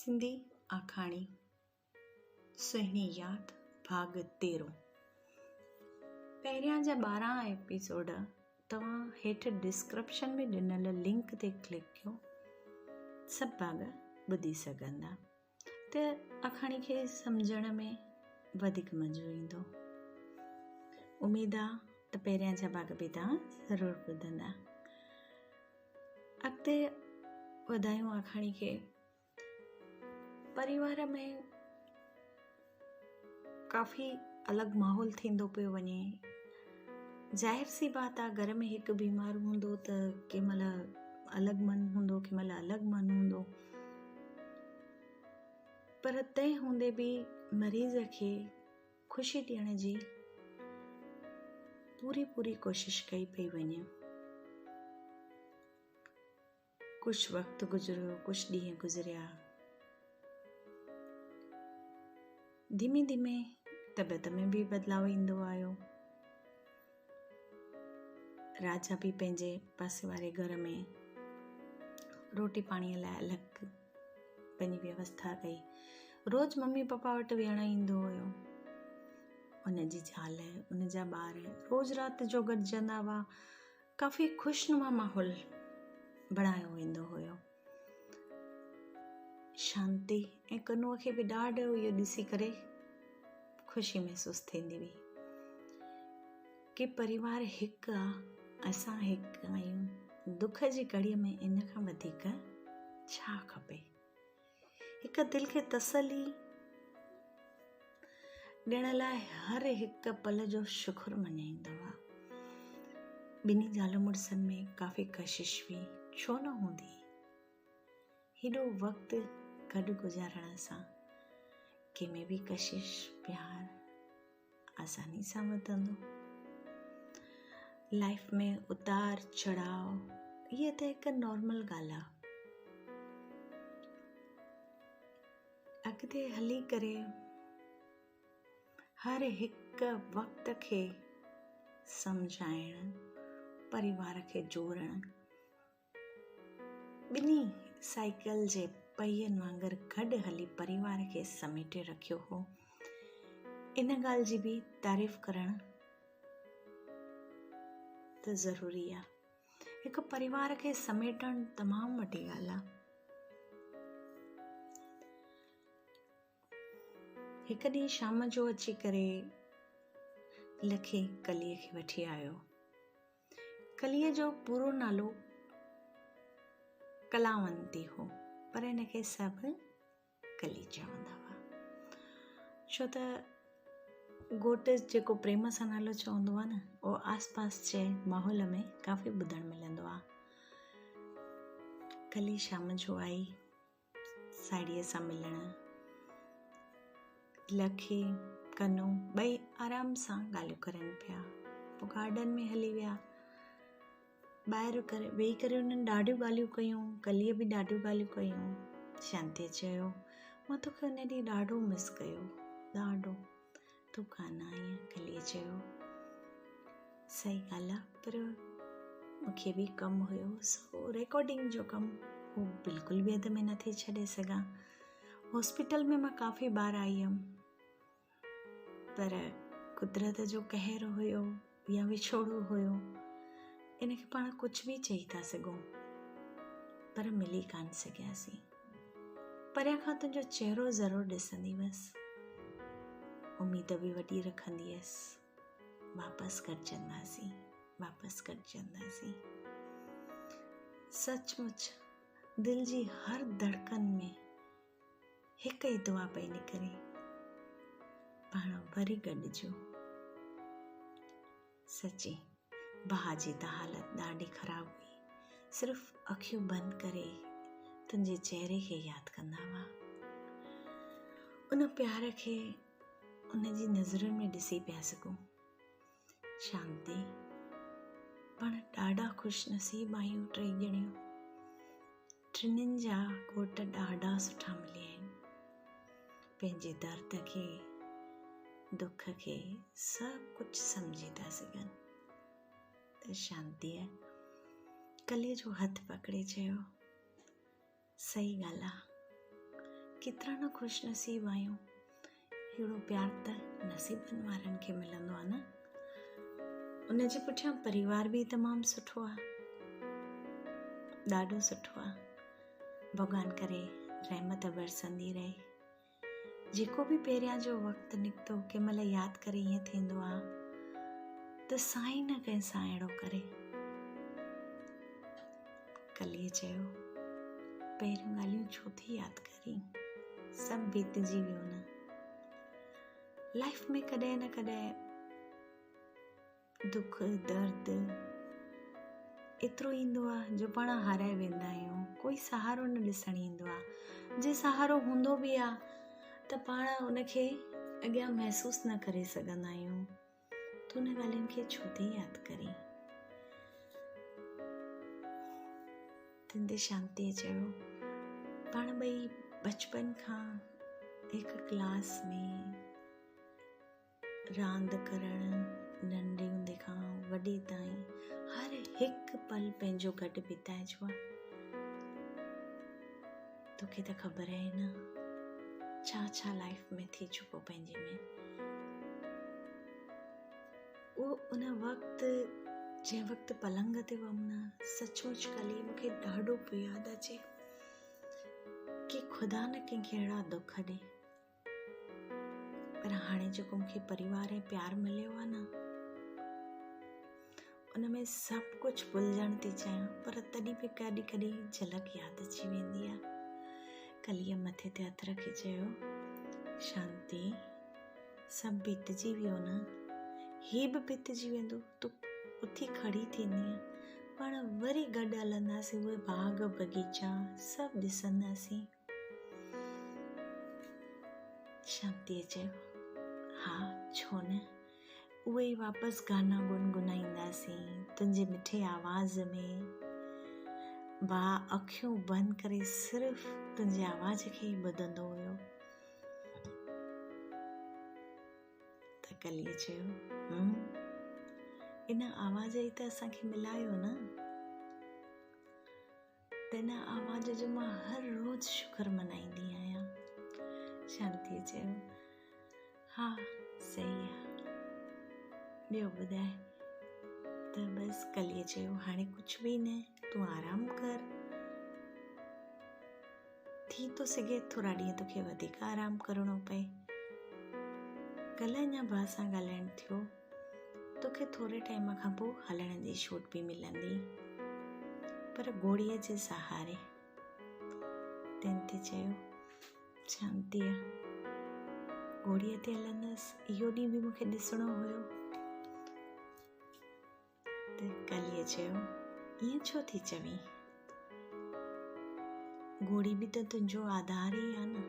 सिंधी आखाणी सुहिणी याद भाग 13। पहिरियां जा 12 एपिसोड तव्हां हेठि डिस्क्रिप्शन में ॾिनल लिंक ते क्लिक कयो, सभु भाग ॿुधी सघंदा त आखाणी खे सम्झण में वधीक मज़ो ईंदो। उमेद आहे त पहिरियां जा भाग बि तव्हां ज़रूरु ॿुधंदा। अॻिते वधायूं आखाणी खे। परिवार में काफ़ी अलॻि माहौल थींदो पियो वञे। ज़ाहिर सी बात आहे, घर में हिकु बीमार हूंदो त कंहिं महिल अलॻि मन हूंदो, कंहिं महिल अलॻि मन हूंदो, पर तंहिं हूंदे बि मरीज़ खे ख़ुशी ॾियण जी पूरी कोशिश कई पई वञे। कुझु वक़्तु गुज़रियो, कुझु ॾींहं गुज़रिया। धीमे धीमे तबियत में बि बदिलाव ईंदो आयो। राजा बि पंहिंजे पासे वारे घर में रोटी पाणीअ लाइ अलॻि पंहिंजी व्यवस्था कई। रोज़ मम्मी पप्पा वटि वेहण ईंदो हुयो। उनजी ज़ाल, उनजा ॿार रोज़ राति जो गॾिजंदा हुआ। काफ़ी ख़ुशनुमा माहौल बणायो वेंदो हुयो। शांती ऐं कनूअ खे बि ॾाढो इहो ॾिसी करे ख़ुशी महसूसु थींदी हुई कि परिवार हिकु आहे, असां हिकु आहियूं। दुख जी घड़ीअ में इन खां वधीक छा खपे। हिकु दिलि खे तसली ॾियण लाइ हर हिकु पल जो शुक्र मञाईंदो आहे। ॿिन्ही ज़ाल मुड़ुसनि में काफ़ी कशिश हुई, छो न हूंदी। हेॾो वक़्तु गॾु गुज़ारण सां कंहिंमें बि कशिश प्यार आसानी सां वधंदो। लाइफ में उतार चढ़ाव इहे त हिकु नॉर्मल ॻाल्हि आहे। अॻिते हली करे हर हिकु वक़्त खे सम्झाइण, परिवार खे जोड़ण, ॿिन्ही साइकिल जे पहियनि वांगुरु गॾु हली परिवार खे समेटे रखियो हो। इन ॻाल्हि जी बि तारीफ़ करणु त ज़रूरी आहे। हिकु परिवार खे समेटणु तमामु वॾी ॻाल्हि आहे। हिकु ॾींहुं शाम जो अची करे लखी कलीअ खे वठी आयो। कलीअ जो पूरो नालो कलावंती हो, पर हिनखे सभु कली चवंदा हुआ, छो त घोटु जेको प्रेम सां नालो चवंदो आहे न, उहो आसपास जे माहौल में काफ़ी ॿुधणु मिलंदो आहे। कली शाम जो आई साहेड़ीअ सां मिलण। लखी कनू ॿई आराम सां ॻाल्हियूं करनि पिया। पोइ गार्डन में हली विया। ॿाहिरि वेही करे उन्हनि ॾाढियूं ॻाल्हियूं कयूं। कलीअ बि ॾाढियूं ॻाल्हियूं कयूं। शांतीअ चयो, मां तोखे उन ॾींहुं ॾाढो मिस कयो, ॾाढो। तूं कान आईं। कलीअ चयो, सही ॻाल्हि आहे, पर मूंखे बि कमु हुयो, सो रिकॉर्डिंग जो कमु, उहो बिल्कुलु बि अध में नथी छॾे सघां। हॉस्पिटल में मां काफ़ी बार आई हुयमि, पर कुदरत जो कहर हुयो या विछोड़ो हुयो, इनखे पाण कुझु बि चई था सघूं, पर मिली कान सघियासीं। परियां खां तुंहिंजो चहिरो ज़रूरु ॾिसंदी हुअसि, उमेद बि वॾी रखंदी हुअसि, वापसि गॾिजंदासीं। सचमुच दिलि जी हर धड़कन में हिकु ई दुआ पई निकिरे, पाण वरी गॾिजो। सची भाउ जी त हालत ॾाढी ख़राबु हुई। सिर्फ़ु अखियूं बंदि करे तुंहिंजे चहिरे खे यादि कंदा हुआ। उन प्यार खे उनजी नज़रुनि में ॾिसी पिया सघूं। शांती, पाण ॾाढा ख़ुशि नसीब आहियूं टई ॼणियूं। टिनिनि जा घोट ॾाढा सुठा मिलिया आहिनि। पंहिंजे दर्द खे, दुख खे सभु कुझु सम्झी था सघनि। त शांतीअ कलीअ जो हथु पकड़े चयो, सही ॻाल्हि आहे, केतिरा न ख़ुशि नसीब आहियूं। अहिड़ो प्यारु त नसीबनि वारनि खे मिलंदो आहे न। उन जे पुठियां परिवार बि तमामु सुठो आहे, ॾाढो सुठो आहे। भॻवान करे रहमत बरसंदी रहे। जेको बि पहिरियां जो वक़्तु निकितो कंहिं महिल यादि करे ईअं थींदो आहे त साईं न कंहिंसां अहिड़ो करे। कलीअ चयो, पहिरियों ॻाल्हियूं छो थी यादि करी, सभु बीतजी वियो न। लाइफ में कॾहिं न कॾहिं दुख दर्द एतिरो ईंदो आहे जो पाण हाराए वेंदा आहियूं। कोई सहारो न ॾिसण ईंदो आहे। जे सहारो हूंदो बि आहे त पाण उनखे अॻियां महसूस न करे सघंदा आहियूं। तूं उन ॻाल्हियुनि खे छो थी यादि करी? तिंदे शांतीअ चयो, पाण ॿई बचपन खां हिकु क्लास में रांदि करणु, नंढे हूंदे खां वॾे ताईं हर हिकु पल पंहिंजो गॾु बिताइजो आहे। तोखे त ख़बर आहे न छा छा लाइफ में थी चुको पंहिंजे में। उन वक़्तु जंहिं वक़्तु पलंग ते हुअमि न, सचमुच कली मूंखे ॾाढो पियो यादि अचे कि ख़ुदा न कंहिंखे अहिड़ा दुख ॾे। पर हाणे जेको मूंखे परिवार ऐं प्यारु मिलियो आहे न, उन में सभु कुझु भुलिजण थी चाहियां, पर तॾहिं बि कॾहिं कॾहिं झलक यादि अची वेंदी आहे। कलीअ मथे ते हथ रखी चयो, शांती सभु बीतजी वियो न, ही बि बीतजी वेंदो। तूं उथी खड़ी थींदीअ, पाण वरी गॾु हलंदासीं, उहे बाग़ बगीचा सभु ॾिसंदासीं। शांतीअ चयो, हा छो न, उहे ई वापसि गाना गुनगुनाईंदासीं तुंहिंजे मिठे आवाज़ में। अखियूं बंदि करे सिर्फ़ु तुंहिंजे आवाज़ खे ई ॿुधंदो हुयो। त कलीअ चयो, इन आवाज़ ई त असांखे मिलायो न। त इन आवाज़ जो मां हर रोज़ शुक्र मनाईंदी आहियां। शांतीअ चयो, हा सही आहे, ॿियो ॿुधाए। त बसि कलीअ चयो, हाणे कुझु बि न, तूं आराम कर। थी तो सघे थोरा ॾींहं तोखे वधीक आराम करिणो पए। कल्ह अञा भाउ सां ॻाल्हाइणु थियो, तोखे थोरे टाइम खां पोइ हलण जी छूट बि मिलंदी, पर गोड़ीअ जे सहारे। तंहिं ते चयो, शांतीअ गोड़ीअ ते हलंदसि, इहो ॾींहुं बि मूंखे ॾिसणो हुयो। त कलीअ चयो, ईअं छो थी चवीं, गोड़ी बि त तुंहिंजो आधार ई आहे न।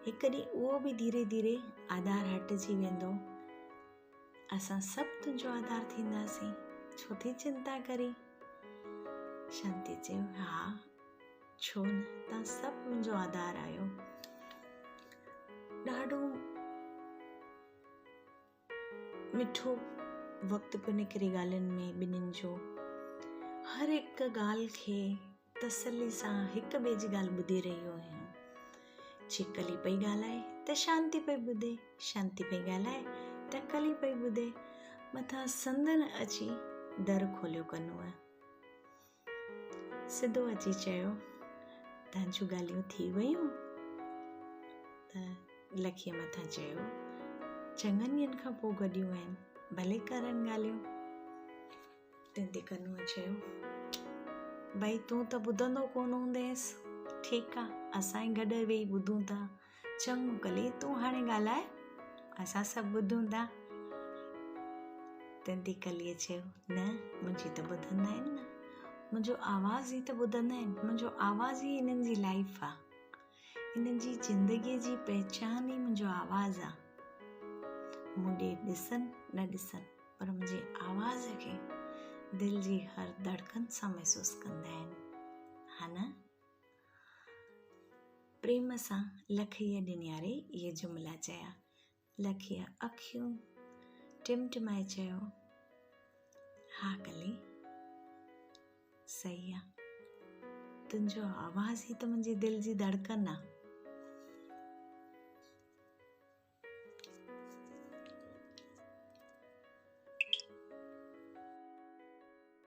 हिकु ॾींहुं उहो बि धीरे धीरे आधार हटिजी वेंदो। असां सभु तुंहिंजो आधार थींदासीं, छो थी चिंता करी? शांती चयो, हा छो न, तव्हां सभु मुंहिंजो आधार आहियो। ॾाढो मिठो वक़्तु पियो निकिरे ॻाल्हियुनि में ॿिन्हिनि जो। हर हिकु ॻाल्हि खे तसल्ली सां हिक ॿिए जी ॻाल्हि ॿुधी रहियो आहियूं। कली पई ॻाल्हाए त शांती पई ॿुधे, शांती पई ॻाल्हाए त कली पई ॿुधे। मथां संदन अची दर खोलियो कनुअ, सिधो अची चयो, तव्हां जूं ॻाल्हियूं थी वयूं? त लखीअ मथां चयो, चङनि ॾींहंनि खां पोइ गॾियूं आहिनि, भले करनि ॻाल्हियूं। तंहिंते कनुअ चयो, भई तूं त ॿुधंदो कोन हूंदेसि, ठीकु आहे, असां ई गॾु वेही ॿुधूं था। चङो कली, तूं हाणे ॻाल्हाए, असां सभु ॿुधूं था। तंहिंते कलीअ चयो, न मुंहिंजी त ॿुधंदा आहिनि न, मुंहिंजो आवाज़ ई त ॿुधंदा आहिनि, मुंहिंजो आवाज़ ई इन्हनि जी लाइफ आहे, इन्हनि जी ज़िंदगीअ जी पहचान ई मुंहिंजो आवाज़ आहे। मूं ॾे ॾिसनि न ॾिसनि, पर मुंहिंजे आवाज़ खे दिलि जी हर धड़कन सां महसूसु कंदा आहिनि, हा न? प्रेम सां लखीअ ॾिनियारे इहे जुमिला चया। लखीअ अखियूं टिमटिमाए चयो, हा कली सही आहे, तुंहिंजो आवाज़ ई त मुंहिंजी दिलि जी धड़कन आहे।